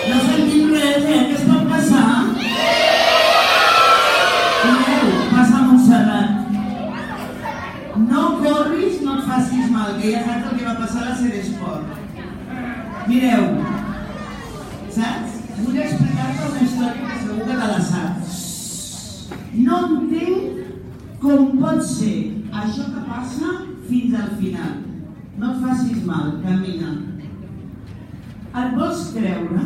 No sentim res, què es pot passar? Mireu, passa a Montserrat. No corris, no et facis mal, que ja saps el que va passar a la Ceresport. Mireu, saps? Vull explicar-te una història que segur que te la saps. No entenc com pot ser això que passa fins al final. No et facis mal, camina. Et vols creure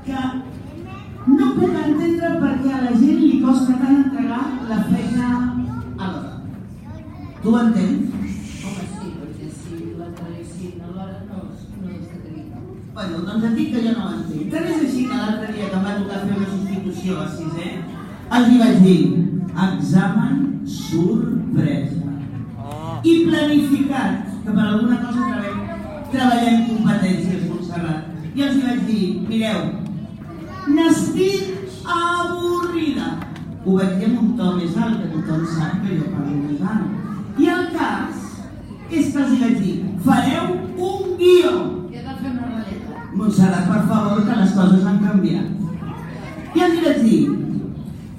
que no puc entendre per què a la gent li costa tant entregar la feina a l'hora. Tu ho entens? Home, sí, perquè si l'entreguessin a l'hora no destacaria. Bueno, doncs et dic que jo no ho entenc. Tant és així que l'altre dia que em va tocar fer una substitució a 6è, els hi vaig dir examen sorpresa. I planificat, que per alguna cosa treballem competències, Montserrat. I els vaig dir, mireu, n'estic avorrida. Ho vaig dir amb un to més alt, que tothom sap que jo parlo més alt. I el cas és que els vaig dir, fareu un guió. I he de fer una ratlleta. Montserrat, per favor, que les coses han canviat. I els vaig dir,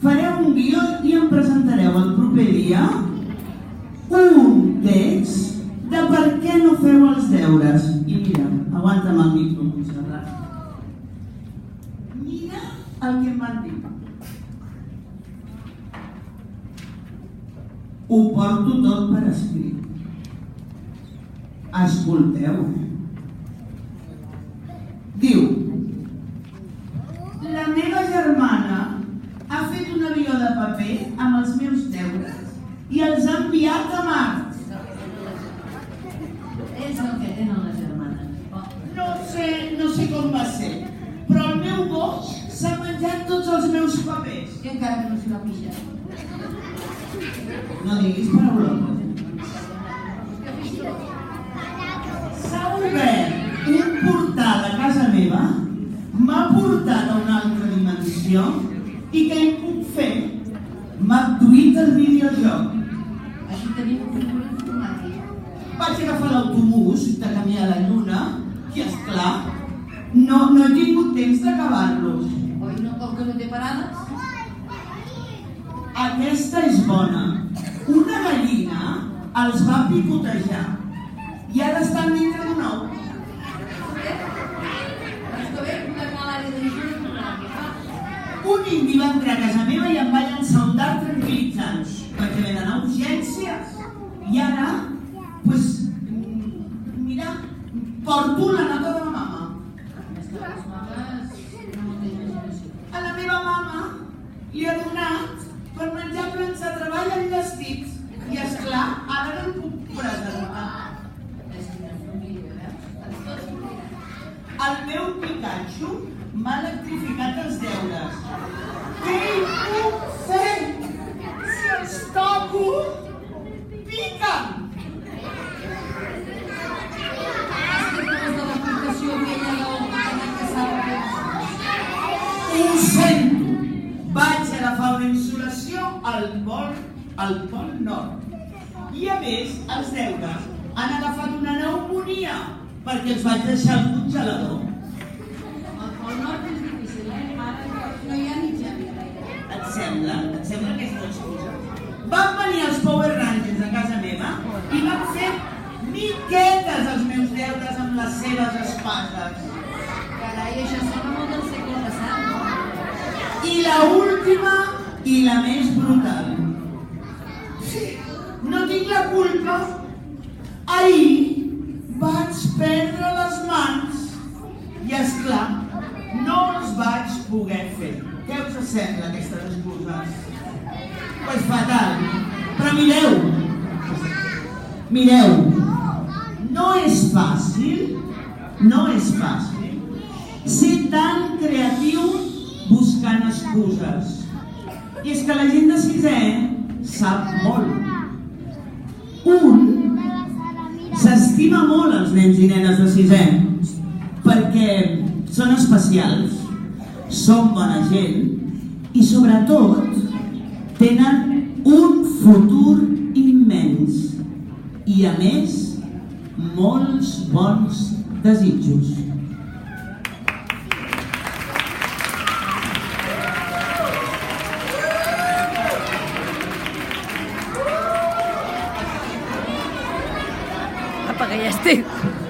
fareu un guió i em presentareu el proper dia un text de per què no feu els deures. I mira, aguanta'm el micro, Montserrat. Mira el que em van dir. Ho porto tot per escrit. Escolteu. Diu, la meva germana ha fet un avió de paper amb els meus deures i els ha enviat a Mart. És el que tenen les germanes. No sé com va ser, però el meu gos s'ha menjat tots els meus papers. I encara no s'hi va pixar. No diguis paraulotes. S'ha obert un portal a casa meva, m'ha portat a una altra dimensió i què hi puc fer? M'ha abduït el videojoc. Aquí tenim un futur informàtic. Vaig agafar l'autobús de camí a la lluna i, esclar, no he tingut temps d'acabar-los. Oi, no, com que no té parades? Aquesta és bona. Una gallina els va picotejar i ara estan dintre d'un ou. Està bé, una calària de llibre informàtic. Un indi va entrar a casa meva i em va llançar un dard tranquil·litzant perquè m'he d'anar a urgències. I ara, mira, porto la nota de la mama. Les mames no m'ho tenen imaginació. A la meva mama li ha donat per menjar plans de treball enllestits. I, esclar, ara no el puc preservar. És una família, veus? El meu Pikachu m'ha electrificat els deures. Què hi puc fer? Si els toco, piquen! Ho sento! Vaig agafar una insolació al Pol Nord. I a més, els deures han agafat una pneumonia perquè els vaig deixar al congelador. El Pol Nord és difícil, ara no hi ha ni gel. Et sembla? Et sembla que és una excusa? Van venir els Power Rangers a casa meva i van fer miquetes els meus deures amb les seves espases. Carai, això sona molt del segle passat, no? I la última i la més brutal. No tinc la culpa. Ahir vaig perdre les mans i, esclar, no els vaig poder fer. Què us sembla, aquestes excuses? Pues fatal. Però mireu, no és fàcil ser tan creatiu buscant excuses. I és que la gent de 6è sap molt. Un s'estima molt els nens i nenes de 6è perquè són especials, són bona gent i sobretot tenen un futur immens i a més molts bons desitjos. perquè ja estic